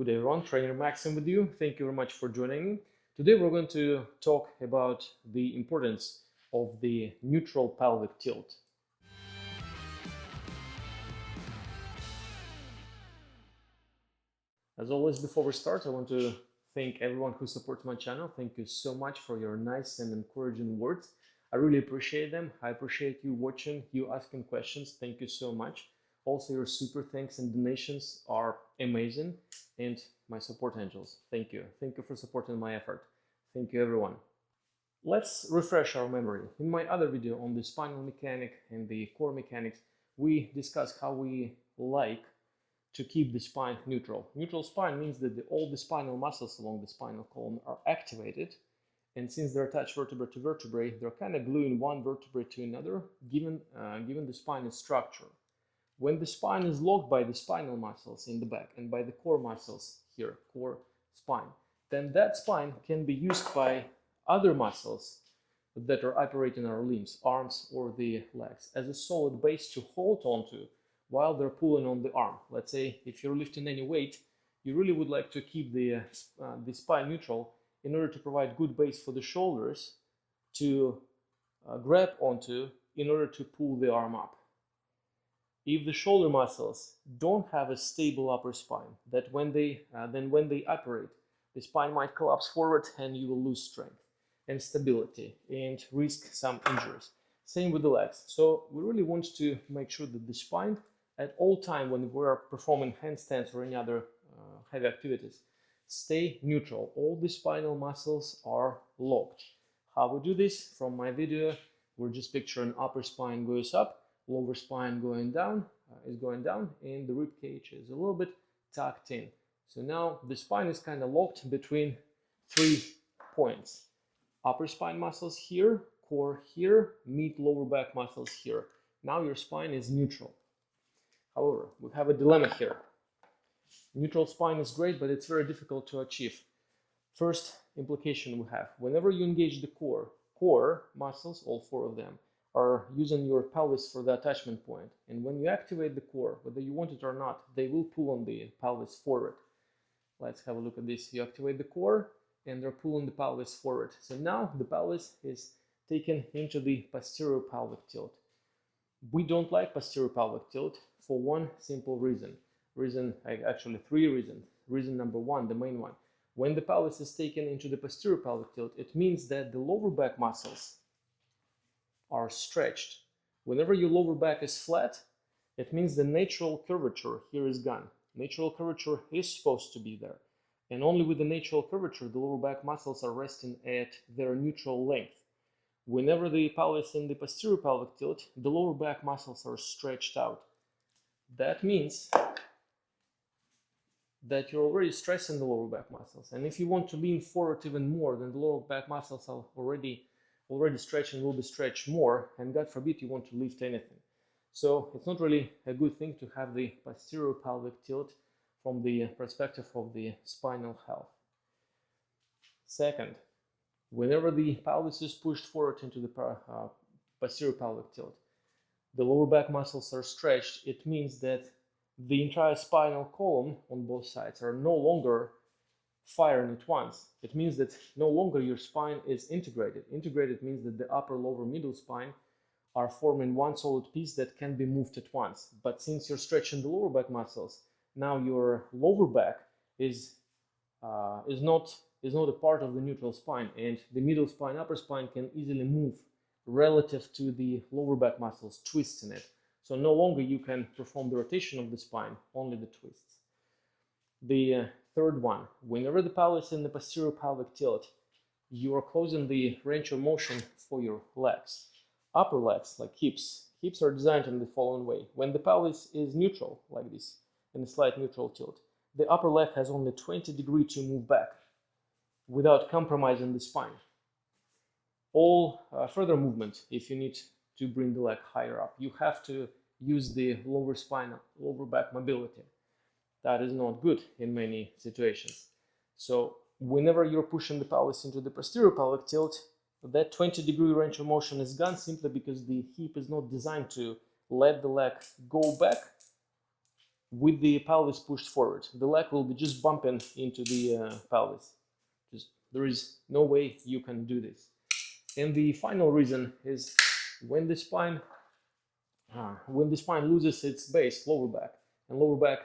Good day everyone, Trainer Maxim with you. Thank you very much for joining me. Today we're going to talk about the importance of the neutral pelvic tilt. As always, before we start, I want to thank everyone who supports my channel. Thank you so much for your nice and encouraging words. I really appreciate them. I appreciate you watching, you asking questions. Thank you so much. Also, your super thanks and donations are amazing. And my support angels, thank you. Thank you for supporting my effort. Thank you, everyone. Let's refresh our memory. In my other video on the spinal mechanic and the core mechanics, we discussed how we like to keep the spine neutral. Neutral spine means that all the spinal muscles along the spinal column are activated, and since they're attached vertebra to vertebrae, they're kind of gluing one vertebrae to another, given the spine its structure. When the spine is locked by the spinal muscles in the back and by the core muscles here, core spine, then that spine can be used by other muscles that are operating our limbs, arms or the legs, as a solid base to hold onto while they're pulling on the arm. Let's say if you're lifting any weight, you really would like to keep the spine neutral in order to provide good base for the shoulders to grab onto in order to pull the arm up. If the shoulder muscles don't have a stable upper spine, that when they operate, the spine might collapse forward and you will lose strength and stability and risk some injuries. Same with the legs. So we really want to make sure that the spine at all time when we are performing handstands or any other heavy activities stay neutral. All the spinal muscles are locked. How we do this? From my video, we're just picturing upper spine goes up, lower spine going down, and the rib cage is a little bit tucked in. So now the spine is kind of locked between 3 points. Upper spine muscles here, core here, mid lower back muscles here. Now your spine is neutral. However, we have a dilemma here. Neutral spine is great, but it's very difficult to achieve. First implication we have, whenever you engage the core muscles, all 4 of them, are using your pelvis for the attachment point. And when you activate the core, whether you want it or not, they will pull on the pelvis forward. Let's have a look at this. You activate the core and they're pulling the pelvis forward. So now the pelvis is taken into the posterior pelvic tilt. We don't like posterior pelvic tilt for one simple reason. Actually 3 reasons. Reason number 1, the main one. When the pelvis is taken into the posterior pelvic tilt, it means that the lower back muscles are stretched. Whenever your lower back is flat, it means the natural curvature here is gone. Natural curvature is supposed to be there. And only with the natural curvature, the lower back muscles are resting at their neutral length. Whenever the pelvis is in the posterior pelvic tilt, the lower back muscles are stretched out. That means that you're already stressing the lower back muscles. And if you want to lean forward even more, then the lower back muscles are already stretched and will be stretched more, and God forbid you want to lift anything. So it's not really a good thing to have the posterior pelvic tilt from the perspective of the spinal health. Second, whenever the pelvis is pushed forward into the posterior pelvic tilt, the lower back muscles are stretched. It means that the entire spinal column on both sides are no longer firing at once. It means that no longer your spine is integrated. Integrated means that the upper, lower, middle spine are forming one solid piece that can be moved at once. But since you're stretching the lower back muscles, now your lower back is not a part of the neutral spine, and the middle spine, upper spine can easily move relative to the lower back muscles, twisting it. So no longer you can perform the rotation of the spine, only the twists. The third one, whenever the pelvis is in the posterior pelvic tilt, you are closing the range of motion for your legs. Upper legs, like hips are designed in the following way. When the pelvis is neutral, like this, in a slight neutral tilt, the upper leg has only 20 degrees to move back without compromising the spine. All further movement, if you need to bring the leg higher up, you have to use the lower back mobility. That is not good in many situations. So whenever you're pushing the pelvis into the posterior pelvic tilt, that 20-degree range of motion is gone simply because the hip is not designed to let the leg go back with the pelvis pushed forward. The leg will be just bumping into the pelvis. There is no way you can do this. And the final reason is when the spine loses its base, lower back, and lower back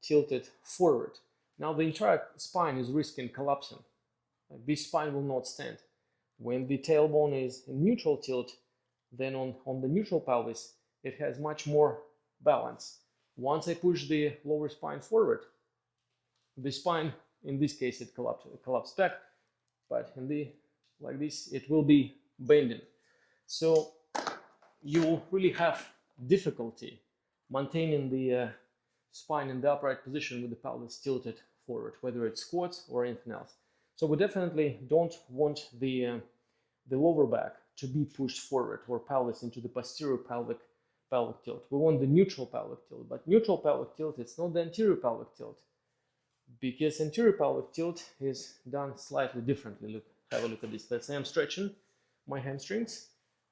tilted forward. Now the entire spine is risking collapsing. This spine will not stand. When the tailbone is in neutral tilt, then on the neutral pelvis, it has much more balance. Once I push the lower spine forward, the spine, in this case, it collapsed back, but like this, it will be bending. So you will really have difficulty maintaining the spine in the upright position with the pelvis tilted forward, whether it's squats or anything else. So we definitely don't want the lower back to be pushed forward or pelvis into the posterior pelvic tilt. We want the neutral pelvic tilt, but neutral pelvic tilt, it's not the anterior pelvic tilt, because anterior pelvic tilt is done slightly differently. Look, have a look at this. Let's say I'm stretching my hamstrings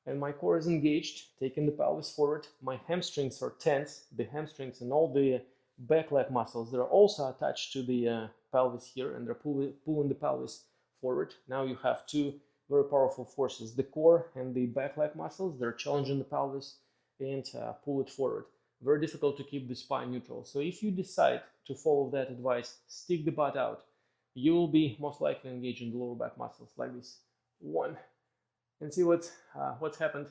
and my core is engaged, taking the pelvis forward. My hamstrings are tense. The hamstrings and all the back leg muscles, they're also attached to the pelvis here, and they're pulling the pelvis forward. Now you have two very powerful forces, the core and the back leg muscles. They're challenging the pelvis and pull it forward. Very difficult to keep the spine neutral. So if you decide to follow that advice, stick the butt out, you will be most likely engaging the lower back muscles like this. One. And see what's happened.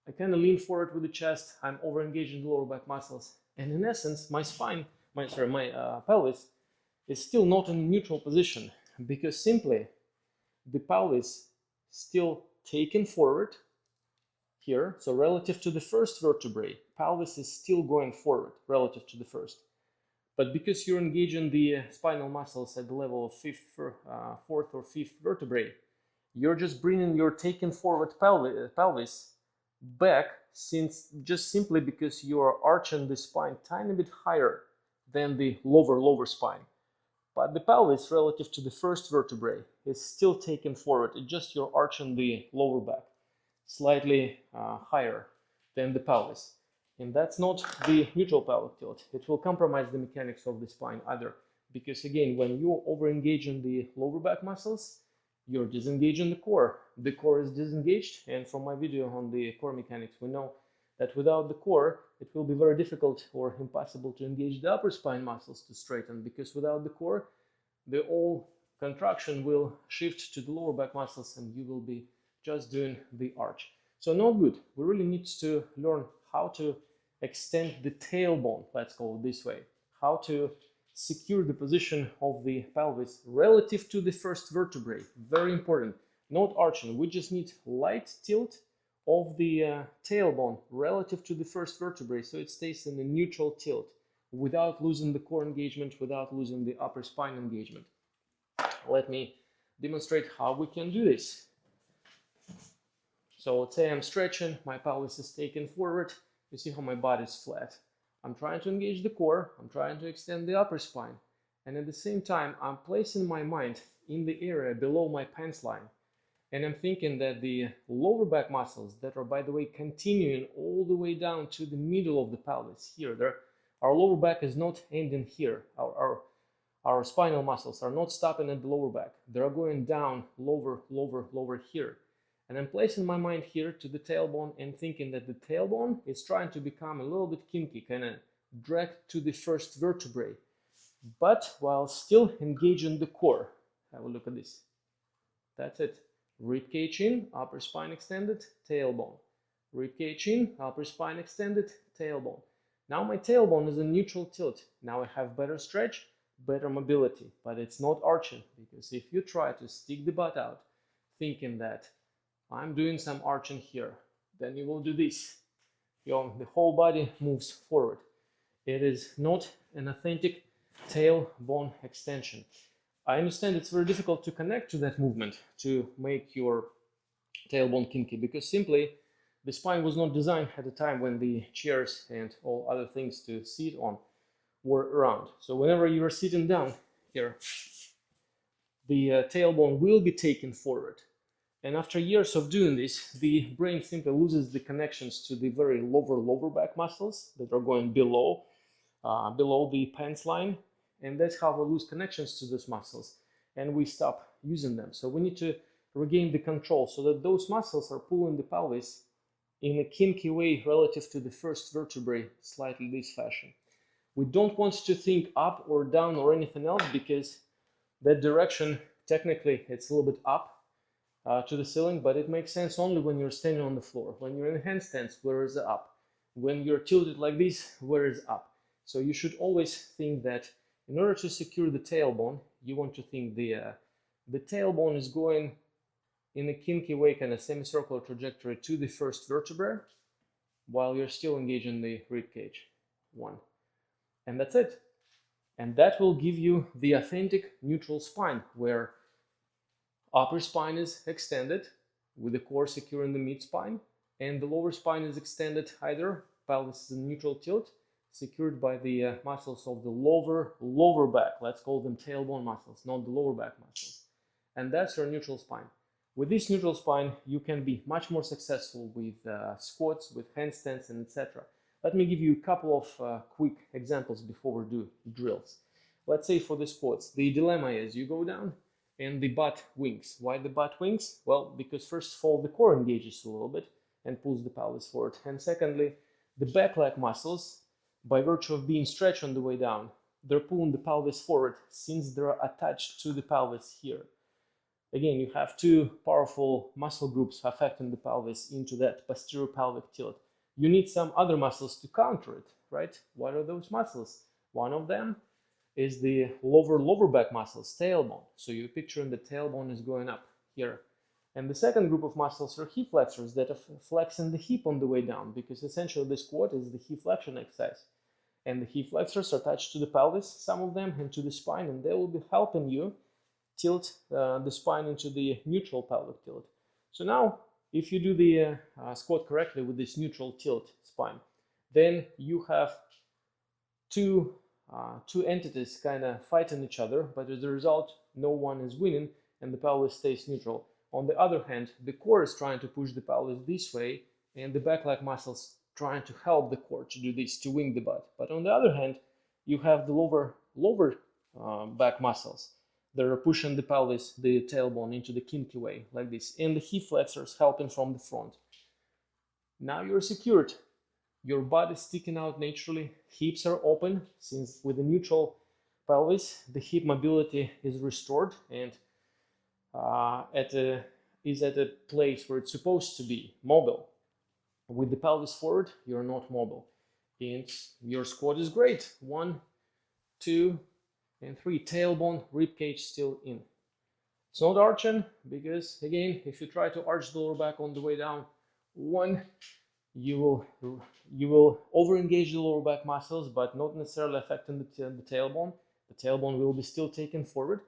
I kind of lean forward with the chest. I'm over engaging the lower back muscles. And in essence, my pelvis is still not in a neutral position, because simply the pelvis still taken forward here. So relative to the first vertebrae, pelvis is still going forward relative to the first. But because you're engaging the spinal muscles at the level of fourth or fifth vertebrae, you're just bringing your taken forward pelvis back, just simply because you are arching the spine tiny bit higher than the lower spine. But the pelvis relative to the first vertebrae is still taken forward. It's just you're arching the lower back slightly higher than the pelvis. And that's not the neutral pelvic tilt. It will compromise the mechanics of the spine either, because again, when you're over engaging the lower back muscles, you're disengaging the core. The core is disengaged, and from my video on the core mechanics, we know that without the core, it will be very difficult or impossible to engage the upper spine muscles to straighten, because without the core, the whole contraction will shift to the lower back muscles and you will be just doing the arch. So not good. We really need to learn how to extend the tailbone, let's call it this way, how to secure the position of the pelvis relative to the first vertebrae. Very important. Not arching. We just need light tilt of the tailbone relative to the first vertebrae, so it stays in the neutral tilt without losing the core engagement, without losing the upper spine engagement. Let me demonstrate how we can do this. So let's say I'm stretching, my pelvis is taken forward. You see how my body is flat. I'm trying to engage the core, I'm trying to extend the upper spine, and at the same time I'm placing my mind in the area below my pants line, and I'm thinking that the lower back muscles that are, by the way, continuing all the way down to the middle of the pelvis here, our lower back is not ending here. Our spinal muscles are not stopping at the lower back. They're going down lower here. And I'm placing my mind here to the tailbone and thinking that the tailbone is trying to become a little bit kinky, kind of dragged to the first vertebrae, but while still engaging the core. Have a look at this. That's it. Rib cage in, upper spine extended, tailbone. Rib cage in, upper spine extended, tailbone. Now my tailbone is in neutral tilt. Now I have better stretch, better mobility, but it's not arching, because if you try to stick the butt out thinking that I'm doing some arching here, then you will do this. The whole body moves forward. It is not an authentic tailbone extension. I understand it's very difficult to connect to that movement to make your tailbone kinky, because simply the spine was not designed at the time when the chairs and all other things to sit on were around. So whenever you are sitting down here, the tailbone will be taken forward. And after years of doing this, the brain simply loses the connections to the very lower back muscles that are going below below the pants line, and that's how we lose connections to those muscles and we stop using them. So we need to regain the control so that those muscles are pulling the pelvis in a kinky way relative to the first vertebrae, slightly this fashion. We don't want to think up or down or anything else, because that direction, technically, it's a little bit up to the ceiling, but it makes sense only when you're standing on the floor. When you're in handstands, where is the up? When you're tilted like this, where is up? So you should always think that in order to secure the tailbone, you want to think the tailbone is going in a kinky way, kind of semicircular trajectory to the first vertebrae, while you're still engaging the rib cage. One. And that's it. And that will give you the authentic neutral spine, where upper spine is extended with the core securing the mid spine, and the lower spine is extended either pelvis is in neutral tilt, secured by the muscles of the lower back. Let's call them tailbone muscles, not the lower back muscles. And that's your neutral spine. With this neutral spine, you can be much more successful with squats, with handstands, and etc. Let me give you a couple of quick examples before we do drills. Let's say for the squats, the dilemma is you go down and the butt wings. Why the butt wings? Well, because first of all, the core engages a little bit and pulls the pelvis forward. And secondly, the back leg muscles, by virtue of being stretched on the way down, they're pulling the pelvis forward since they're attached to the pelvis here. Again, you have two powerful muscle groups affecting the pelvis into that posterior pelvic tilt. You need some other muscles to counter it, right? What are those muscles? One of them is the lower back muscles, tailbone. So you're picturing the tailbone is going up here. And the second group of muscles are hip flexors that are flexing the hip on the way down, because essentially the squat is the hip flexion exercise. And the hip flexors are attached to the pelvis, some of them, and to the spine, and they will be helping you tilt the spine into the neutral pelvic tilt. So now, if you do the squat correctly with this neutral tilt spine, then you have two entities kind of fighting each other, but as a result, no one is winning and the pelvis stays neutral. On the other hand, the core is trying to push the pelvis this way, and the back leg muscles trying to help the core to do this, to wing the butt. But on the other hand, you have the lower back muscles that are pushing the pelvis, the tailbone, into the kinky way, like this, and the hip flexors helping from the front. Now you're secured. Your butt is sticking out naturally, hips are open, since with the neutral pelvis, the hip mobility is restored and is at a place where it's supposed to be mobile. With the pelvis forward, you're not mobile. And your squat is great. 1, 2, and 3. Tailbone, rib cage still in. It's not arching, because again, if you try to arch the lower back on the way down, 1, you will over-engage the lower back muscles, but not necessarily affecting the tailbone. The tailbone will be still taken forward.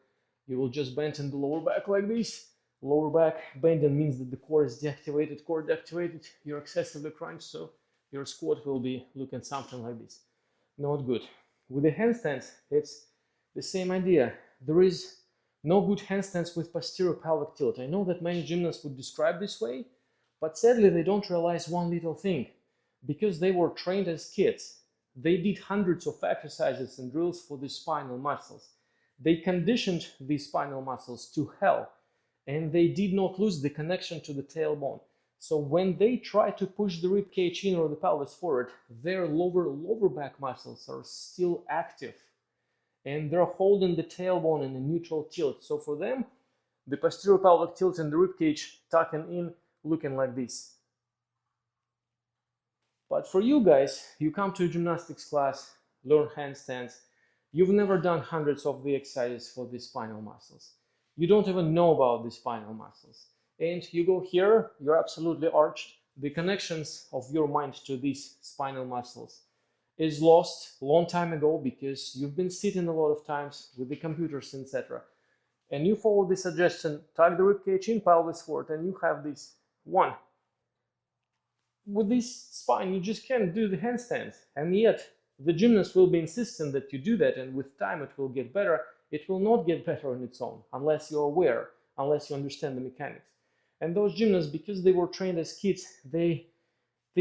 You will just bend in the lower back like this. Lower back bending means that the core is deactivated. Core deactivated, you're excessively crunched, so your squat will be looking something like this. Not good. With the handstands, it's the same idea. There is no good handstands with posterior pelvic tilt. I know that many gymnasts would describe this way, but sadly they don't realize one little thing. Because they were trained as kids, they did hundreds of exercises and drills for the spinal muscles. They conditioned these spinal muscles to hell, and they did not lose the connection to the tailbone. So when they try to push the rib cage in or the pelvis forward, their lower back muscles are still active, and they're holding the tailbone in a neutral tilt. So for them, the posterior pelvic tilt and the rib cage tucking in, looking like this. But for you guys, you come to a gymnastics class, learn handstands, you've never done hundreds of the exercises for the spinal muscles. You don't even know about the spinal muscles. And you go here, you're absolutely arched. The connections of your mind to these spinal muscles is lost a long time ago, because you've been sitting a lot of times with the computers, etc. And you follow the suggestion, tuck the ribcage in, pelvis forward, and you have this one. With this spine, you just can't do the handstands. And yet, the gymnast will be insistent that you do that, and with time it will get better. It will not get better on its own, unless you're aware, unless you understand the mechanics. And those gymnasts, because they were trained as kids, they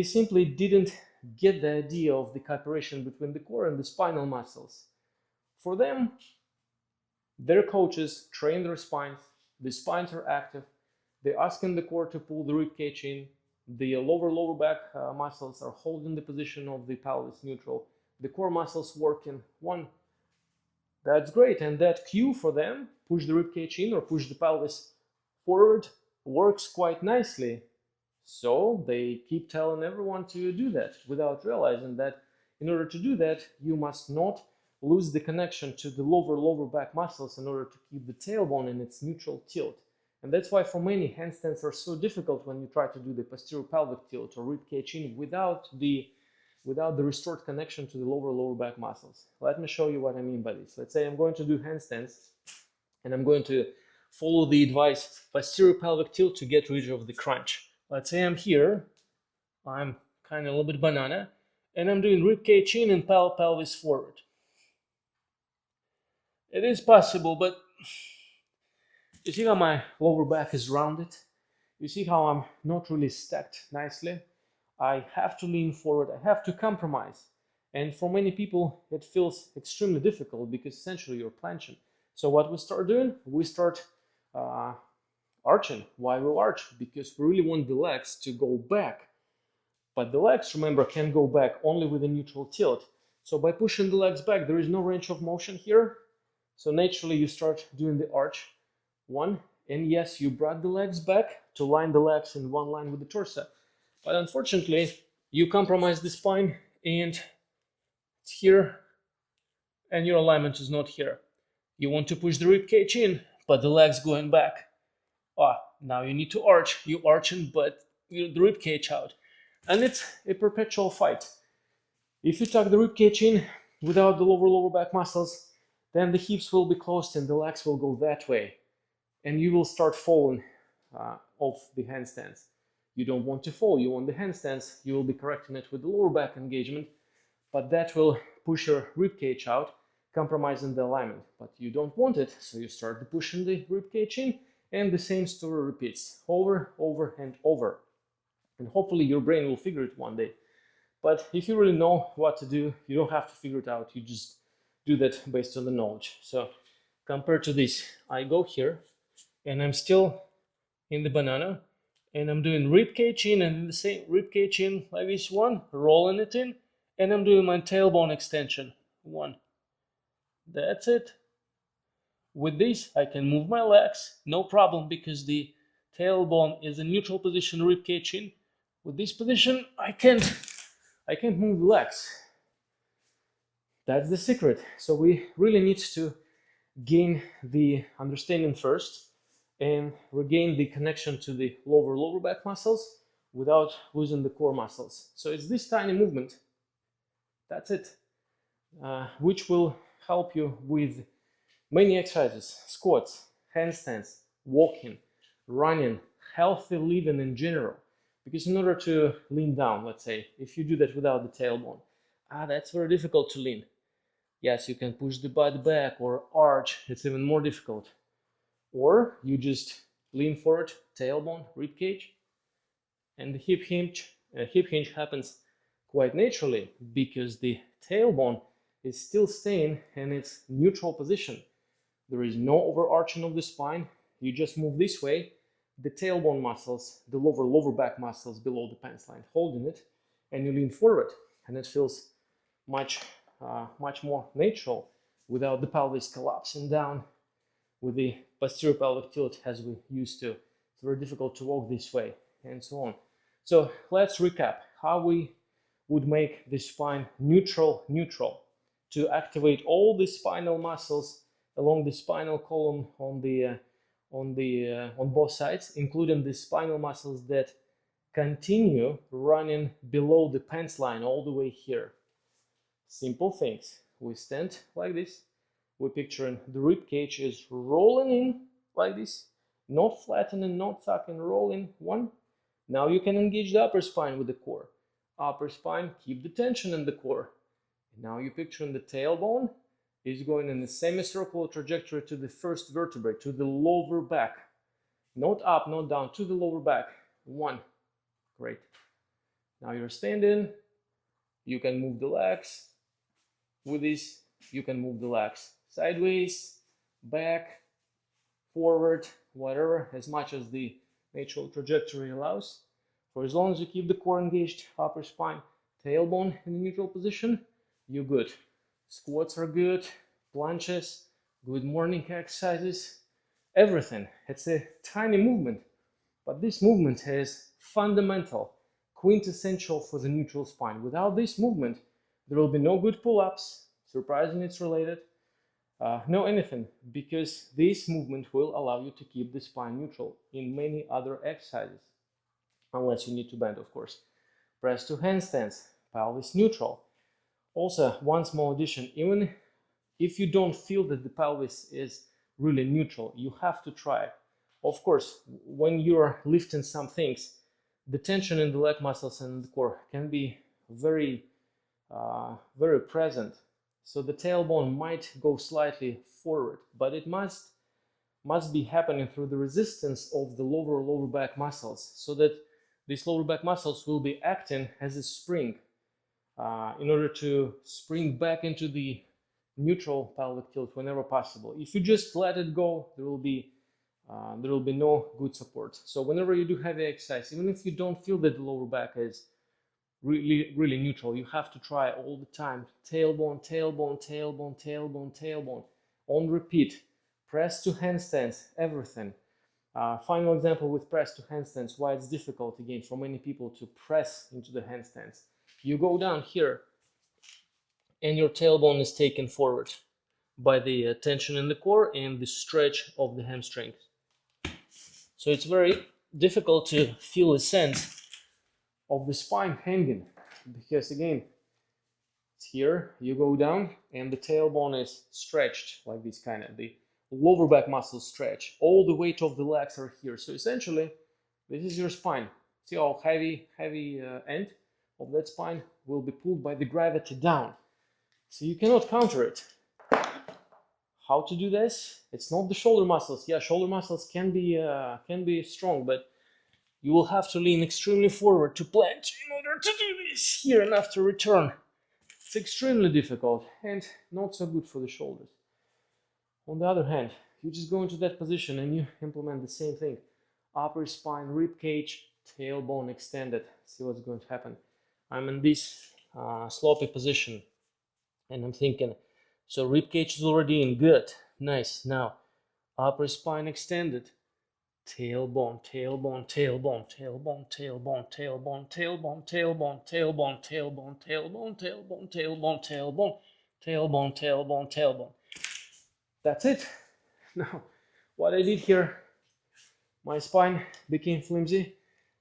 simply didn't get the idea of the cooperation between the core and the spinal muscles. For them, their coaches train their spines, the spines are active, they're asking the core to pull the rib cage in, the lower back muscles are holding the position of the pelvis neutral, the core muscles working. One, that's great, and that cue for them, push the rib cage in or push the pelvis forward, works quite nicely. So they keep telling everyone to do that without realizing that in order to do that, you must not lose the connection to the lower back muscles in order to keep the tailbone in its neutral tilt. And that's why for many, handstands are so difficult when you try to do the posterior pelvic tilt or rib cage in without the restored connection to the lower back muscles. Let me show you what I mean by this. Let's say I'm going to do handstands and I'm going to follow the advice posterior pelvic tilt to get rid of the crunch. Let's say I'm here, I'm kind of a little bit banana, and I'm doing rib cage in and pelvis forward. It is possible, but you see how my lower back is rounded? You see how I'm not really stacked nicely? I have to lean forward, I have to compromise. And for many people, it feels extremely difficult because essentially you're planching. So what we start doing? We start arching. Why we arch? Because we really want the legs to go back. But the legs, remember, can go back only with a neutral tilt. So by pushing the legs back, there is no range of motion here. So naturally you start doing the arch. One, and yes, you brought the legs back to line the legs in one line with the torso. But unfortunately, you compromise the spine and it's here, and your alignment is not here. You want to push the rib cage in, but the legs going back. Now you need to arch. You arching, but the rib cage out. And it's a perpetual fight. If you tuck the rib cage in without the lower back muscles, then the hips will be closed and the legs will go that way. And you will start falling off the handstands. You don't want to fall, you want the handstands. You will be correcting it with the lower back engagement, but that will push your rib cage out, compromising the alignment. But you don't want it, so you start pushing the rib cage in, and the same story repeats over and over. And hopefully your brain will figure it one day. But if you really know what to do, you don't have to figure it out. You just do that based on the knowledge. So compared to this, I go here and I'm still in the banana and I'm doing rib cage in and the same rib cage in like this one, rolling it in, and I'm doing my tailbone extension. One. That's it. With this, I can move my legs, no problem, because the tailbone is in neutral position, rib cage in. With this position, I can't move the legs. That's the secret. So we really need to gain the understanding first and regain the connection to the lower back muscles without losing the core muscles. So it's this tiny movement, that's it, which will help you with many exercises: squats, handstands, walking, running, healthy living in general. Because in order to lean down, let's say, if you do that without the tailbone, that's very difficult to lean. Yes, you can push the butt back or arch, it's even more difficult. Or you just lean forward, tailbone, rib cage, and the hip hinge happens quite naturally because the tailbone is still staying in its neutral position. There is no overarching of the spine. You just move this way. The tailbone muscles, the lower back muscles below the pants line, holding it, and you lean forward, and it feels much more natural without the pelvis collapsing down with the posterior pelvic tilt as we used to. It's very difficult to walk this way, and so on. So let's recap how we would make the spine neutral to activate all the spinal muscles along the spinal column on both sides, including the spinal muscles that continue running below the pants line all the way here. Simple things. We stand like this. We're picturing the rib cage is rolling in like this, not flattening, not tucking, rolling. One. Now you can engage the upper spine with the core. Upper spine, keep the tension in the core. Now you're picturing the tailbone is going in the semicircular trajectory to the first vertebrae, to the lower back. Not up, not down, to the lower back. One. Great. Now you're standing. You can move the legs with this. You can move the legs sideways, back, forward, whatever, as much as the natural trajectory allows. For as long as you keep the core engaged, upper spine, tailbone in the neutral position, you're good. Squats are good, planches, good morning exercises, everything. It's a tiny movement, but this movement is fundamental, quintessential for the neutral spine. Without this movement, there will be no good pull-ups, surprisingly it's related, no anything, because this movement will allow you to keep the spine neutral in many other exercises, unless you need to bend, of course. Press to handstands, pelvis neutral. Also, one small addition, even if you don't feel that the pelvis is really neutral, you have to try it. Of course, when you're lifting some things, the tension in the leg muscles and the core can be very present. So the tailbone might go slightly forward, but it must be happening through the resistance of the lower back muscles, so that these lower back muscles will be acting as a spring in order to spring back into the neutral pelvic tilt whenever possible. If you just let it go, there will be no good support. So whenever you do heavy exercise, even if you don't feel that the lower back is really neutral, you have to try all the time. Tailbone, tailbone, tailbone, tailbone, tailbone, on repeat. Press to handstands, everything. Final example with press to handstands, why it's difficult again for many people to press into the handstands. You go down here and your tailbone is taken forward by the tension in the core and the stretch of the hamstring. So it's very difficult to feel a sense of the spine hanging, because again, it's here, you go down and the tailbone is stretched like this, kind of the lower back muscles stretch, all the weight of the legs are here. So essentially this is your spine. See how heavy end of that spine will be pulled by the gravity down, so you cannot counter it. How to do this? It's not the shoulder muscles. Yeah, shoulder muscles can be strong, but you will have to lean extremely forward to planche in order to do this here and after return. It's extremely difficult and not so good for the shoulders. On the other hand, you just go into that position and you implement the same thing. Upper spine, rib cage, tailbone extended. See what's going to happen. I'm in this sloppy position and I'm thinking, so rib cage is already in, good, nice. Now upper spine extended, tailbone, tailbone, tailbone, tailbone, tailbone, tailbone, tailbone, tailbone, tailbone, tailbone, tailbone, tailbone, tailbone, tailbone, tailbone, tailbone, tailbone. That's it. Now, what I did here, my spine became flimsy.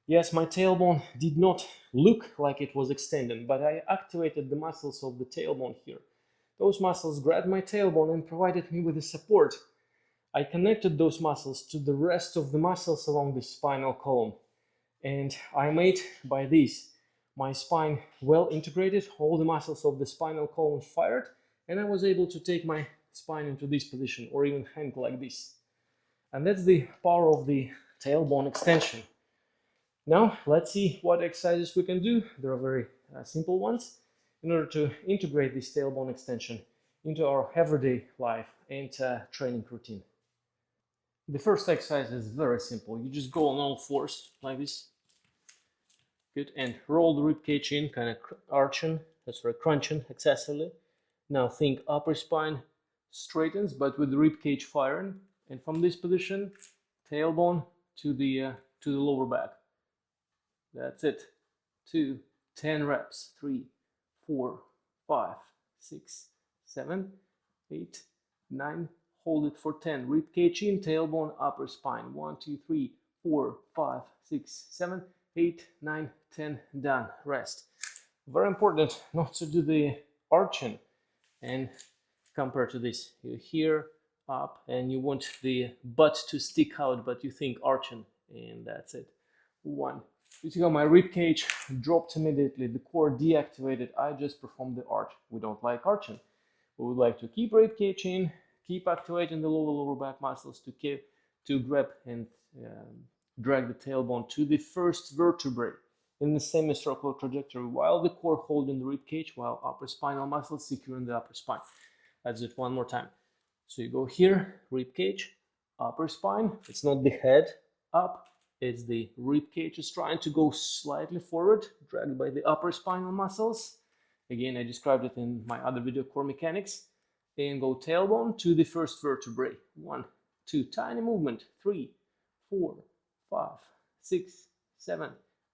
Yes, my tailbone did not look like it was extended, but I activated the muscles of the tailbone here. Those muscles grabbed my tailbone and provided me with the support. I connected those muscles to the rest of the muscles along the spinal column, and I made by this my spine well integrated, all the muscles of the spinal column fired, and I was able to take my spine into this position or even hang like this. And that's the power of the tailbone extension. Now let's see what exercises we can do. There are very simple ones in order to integrate this tailbone extension into our everyday life and training routine. The first exercise is very simple. You just go on all fours like this. Good, and roll the rib cage in, kind of arching, that's right, crunching excessively. Now think upper spine straightens, but with the rib cage firing, and from this position, tailbone to the lower back. That's it. 2, 10 reps. 3, 4, 5, 6, 7, 8, 9. Hold it for 10. Rib cage in, tailbone, upper spine. 1, 2, 3, 4, 5, 6, 7, 8, 9, 10. Done. Rest. Very important not to do the arching. And compare to this, you're here, up, and you want the butt to stick out, but you think arching, and that's it. 1. You see how my rib cage dropped immediately, the core deactivated. I just performed the arch. We don't like arching. We would like to keep rib cage in, keep activating the lower back muscles to grab and drag the tailbone to the first vertebrae in the semicircular trajectory while the core holding the rib cage, while upper spinal muscles securing the upper spine. Let's do it one more time. So you go here, rib cage, upper spine. It's not the head up, it's the rib cage is trying to go slightly forward, dragged by the upper spinal muscles. Again, I described it in my other video, core mechanics. And go tailbone to the first vertebrae. 1, 2, tiny movement. 3, 4, 5, 6, 7,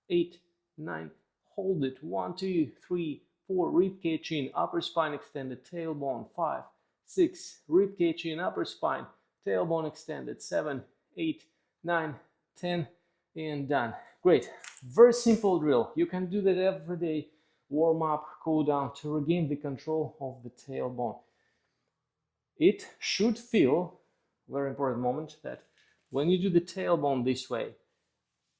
8, 9. Hold it. 1, 2, 3, 4. Rib cage in, upper spine extended, tailbone. 5, 6. Rib cage in, upper spine, tailbone extended. 7, 8, 9, 10, and done. Great. Very simple drill. You can do that every day. Warm up, cool down to regain the control of the tailbone. It should feel, very important moment, that when you do the tailbone this way,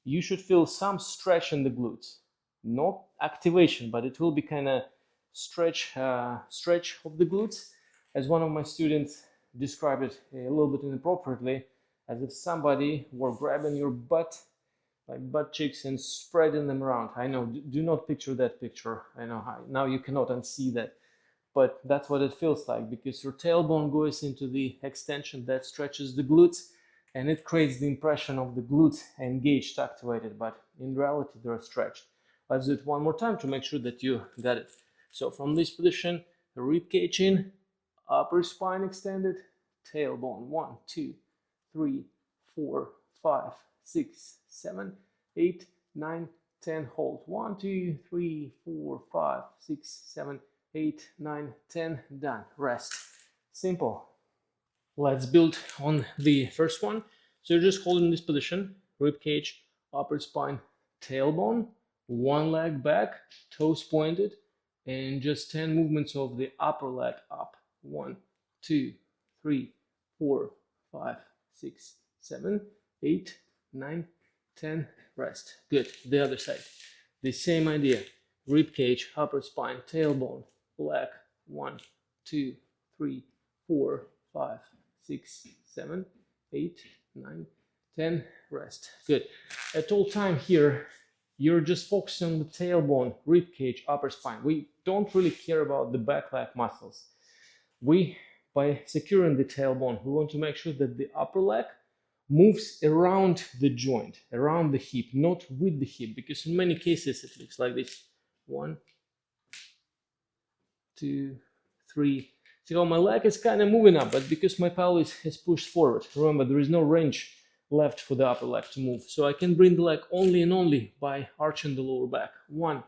you should feel some stretch in the glutes. Not activation, but it will be kind of stretch of the glutes. As one of my students described it a little bit inappropriately, as if somebody were grabbing your butt, like butt cheeks, and spreading them around. I know, do not picture that picture. I know how, now you cannot unsee that. But that's what it feels like, because your tailbone goes into the extension that stretches the glutes, and it creates the impression of the glutes engaged, activated, but in reality they're stretched. Let's do it one more time to make sure that you got it. So from this position, the rib cage in, upper spine extended, tailbone. 1, 2, 3, 4, 5, 6, 7, 8, 9, 10. Hold. 1, 2, 3, 4, 5, 6, 7, 8, 9, 10. Done. Rest. Simple. Let's build on the first one. So you're just holding this position, rib cage, upper spine, tailbone, one leg back, toes pointed, and just 10 movements of the upper leg up. 1, 2, 3, 4, 5, 6, 7, 8, 9, 10. Rest. Good. The other side. The same idea. Rib cage, upper spine, tailbone, leg. 1, 2, 3, 4, 5, 6, 7, 8, 9, 10. Rest. Good. At all time here, you're just focusing on the tailbone, rib cage, upper spine. We don't really care about the back leg muscles. By securing the tailbone, we want to make sure that the upper leg moves around the joint, around the hip, not with the hip, because in many cases it looks like this. 1, 2, 3. See how my leg is kind of moving up, but because my pelvis is pushed forward. Remember, there is no range left for the upper leg to move. So I can bring the leg only and only by arching the lower back. 1.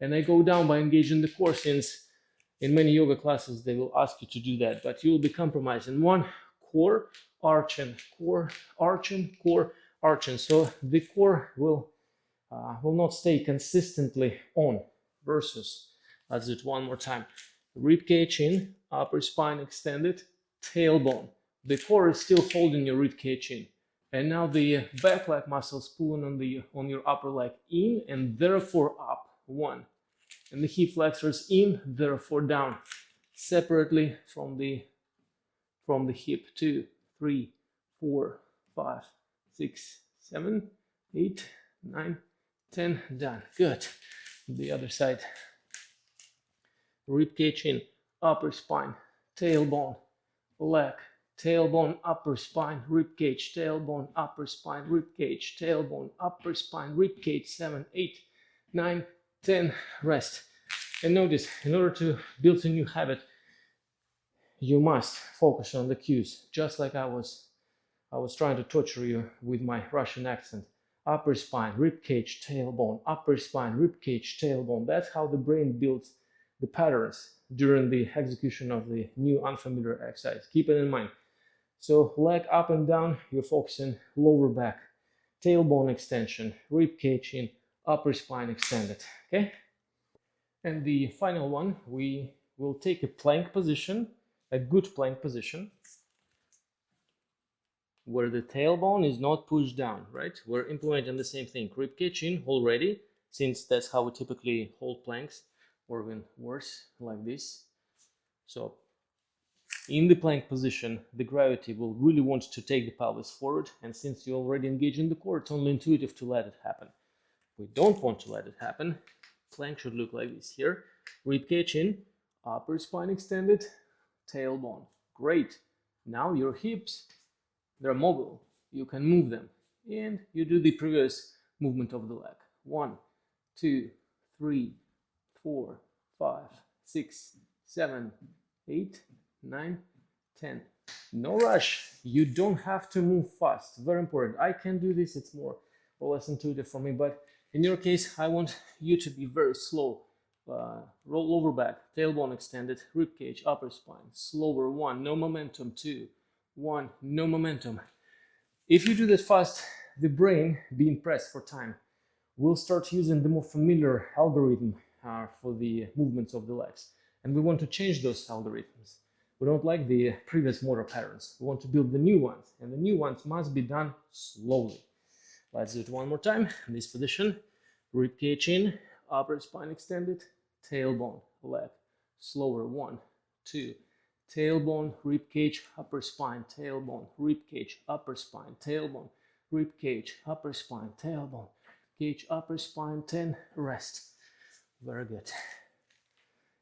And I go down by engaging the core, since in many yoga classes they will ask you to do that, but you will be compromising. 1, core, arching, core, arching, core, arching. So the core will not stay consistently on. Versus, let's do it one more time. Rib cage in, upper spine extended, tailbone. The core is still holding your rib cage in. And now the back leg muscles pulling on your upper leg in, and therefore up. 1. And the hip flexors in, therefore down. Separately from the hip. 2, 3, 4, 5, 6, 7, 8, 9, 10. Done. Good. The other side. Rib cage in, upper spine, tailbone, leg, tailbone, upper spine, rib cage, tailbone, upper spine, rib cage, tailbone, upper spine, rib cage. 7, 8, 9, 10. Rest. And notice, in order to build a new habit, you must focus on the cues, just like I was trying to torture you with my Russian accent. Upper spine, rib cage, tailbone, upper spine, rib cage, tailbone. That's how the brain builds the patterns during the execution of the new unfamiliar exercise. Keep it in mind. So leg up and down, you're focusing lower back, tailbone extension, rib cage in, upper spine extended. Okay? And the final one, we will take a plank position, a good plank position, where the tailbone is not pushed down, right? We're implementing the same thing. Rib cage in already, since that's how we typically hold planks, or even worse, like this. So in the plank position, the gravity will really want to take the pelvis forward, and since you already engage in the core, it's only intuitive to let it happen. We don't want to let it happen. Plank should look like this here. Rib cage in, upper spine extended, tailbone. Great. Now your hips, they're mobile. You can move them. And you do the previous movement of the leg. 1, 2, 3, 4, 5, 6, 7, 8, 9, 10. No rush. You don't have to move fast. Very important. I can do this. It's more or less intuitive for me. But in your case, I want you to be very slow. Roll over back, tailbone extended, rib cage, upper spine. Slower. 1, no momentum. 2, 1, no momentum. If you do this fast, the brain, being pressed for time, will start using the more familiar algorithm for the movements of the legs. And we want to change those algorithms. We don't like the previous motor patterns. We want to build the new ones, and the new ones must be done slowly. Let's do it one more time. In this position, rib cage in, upper spine extended, tailbone, leg. Slower. 1, 2, tailbone, rib cage, upper spine, tailbone, rib cage, upper spine, tailbone, rib cage, upper spine, tailbone, cage, upper spine, 10, rest. Very good.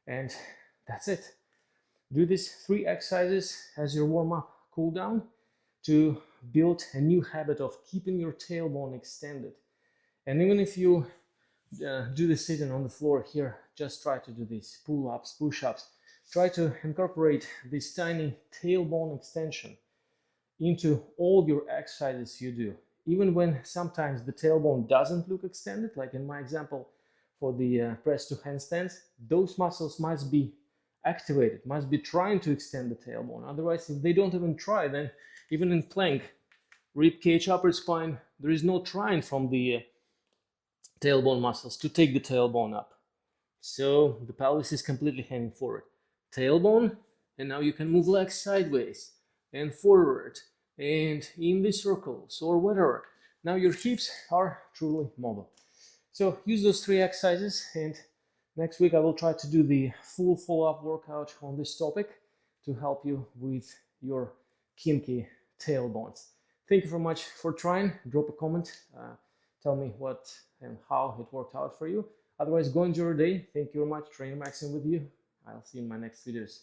And that's it. Do these 3 exercises as your warm-up cool down to build a new habit of keeping your tailbone extended. And even if you do the sitting on the floor here, just try to do this, pull-ups, push-ups. Try to incorporate this tiny tailbone extension into all your exercises you do. Even when sometimes the tailbone doesn't look extended, like in my example for the press to handstands, those muscles must be activated, must be trying to extend the tailbone. Otherwise, if they don't even try, then even in plank, rib cage, upper spine, there is no trying from the tailbone muscles to take the tailbone up. So the pelvis is completely hanging forward. Tailbone, and now you can move legs sideways and forward and in the circles or whatever. Now your hips are truly mobile. So use those 3 exercises, and next week I will try to do the full follow-up workout on this topic to help you with your kinky tailbones. Thank you very much for trying. Drop a comment. Tell me what and how it worked out for you. Otherwise, go enjoy your day. Thank you very much. Trainer Maxim with you. I'll see you in my next videos.